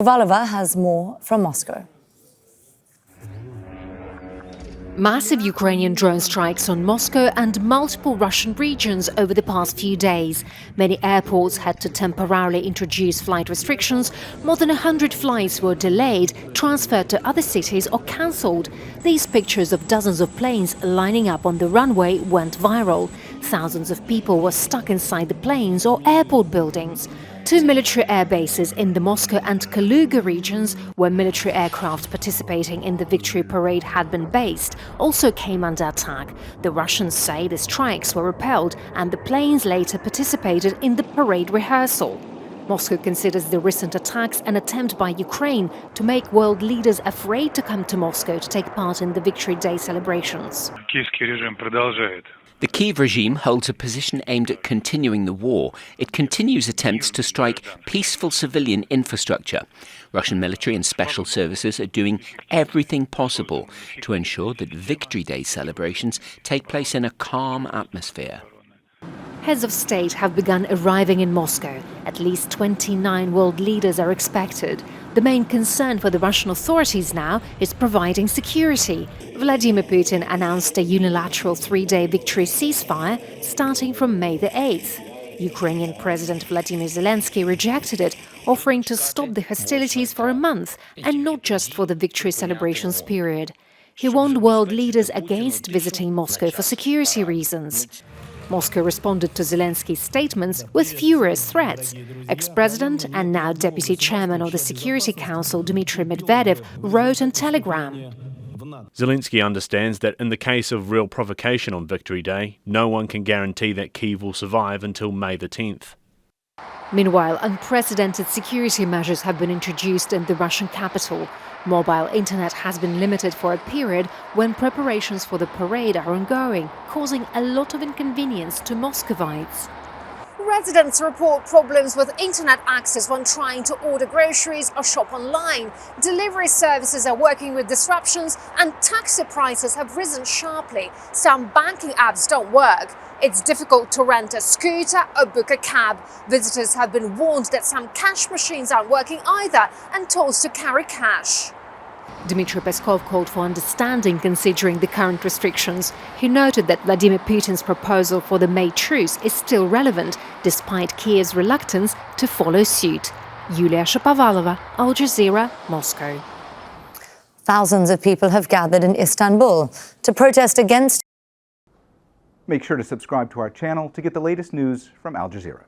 Shapovalova has more from Moscow. Massive Ukrainian drone strikes on Moscow and multiple Russian regions over the past few days. Many airports had to temporarily introduce flight restrictions. More than 100 flights were delayed, transferred to other cities or cancelled. These pictures of dozens of planes lining up on the runway went viral. Thousands of people were stuck inside the planes or airport buildings. Two military air bases in the Moscow and Kaluga regions, where military aircraft participating in the victory parade had been based, also came under attack. The Russians say the strikes were repelled and the planes later participated in the parade rehearsal. Moscow considers the recent attacks an attempt by Ukraine to make world leaders afraid to come to Moscow to take part in the Victory Day celebrations. The Kyiv regime holds a position aimed at continuing the war. It continues attempts to strike peaceful civilian infrastructure. Russian military and special services are doing everything possible to ensure that Victory Day celebrations take place in a calm atmosphere. Heads of state have begun arriving in Moscow. At least 29 world leaders are expected. The main concern for the Russian authorities now is providing security. Vladimir Putin announced a unilateral 3-day victory ceasefire starting from May the 8th. Ukrainian President Vladimir Zelensky rejected it, offering to stop the hostilities for a month and not just for the victory celebrations period. He warned world leaders against visiting Moscow for security reasons. Moscow responded to Zelensky's statements with furious threats. Ex-president and now deputy chairman of the Security Council Dmitry Medvedev wrote on Telegram. Zelensky understands that in the case of real provocation on Victory Day, no one can guarantee that Kyiv will survive until May the 10th. Meanwhile, unprecedented security measures have been introduced in the Russian capital. Mobile internet has been limited for a period when preparations for the parade are ongoing, causing a lot of inconvenience to Muscovites. Residents report problems with internet access when trying to order groceries or shop online. Delivery services are working with disruptions and taxi prices have risen sharply. Some banking apps don't work. It's difficult to rent a scooter or book a cab. Visitors have been warned that some cash machines aren't working either and told to carry cash. Dmitry Peskov called for understanding considering the current restrictions. He noted that Vladimir Putin's proposal for the May truce is still relevant, despite Kiev's reluctance to follow suit. Yulia, Shapovalova, Al Jazeera, Moscow. Thousands of people have gathered in Istanbul to protest against. Make sure to subscribe to our channel to get the latest news from Al Jazeera.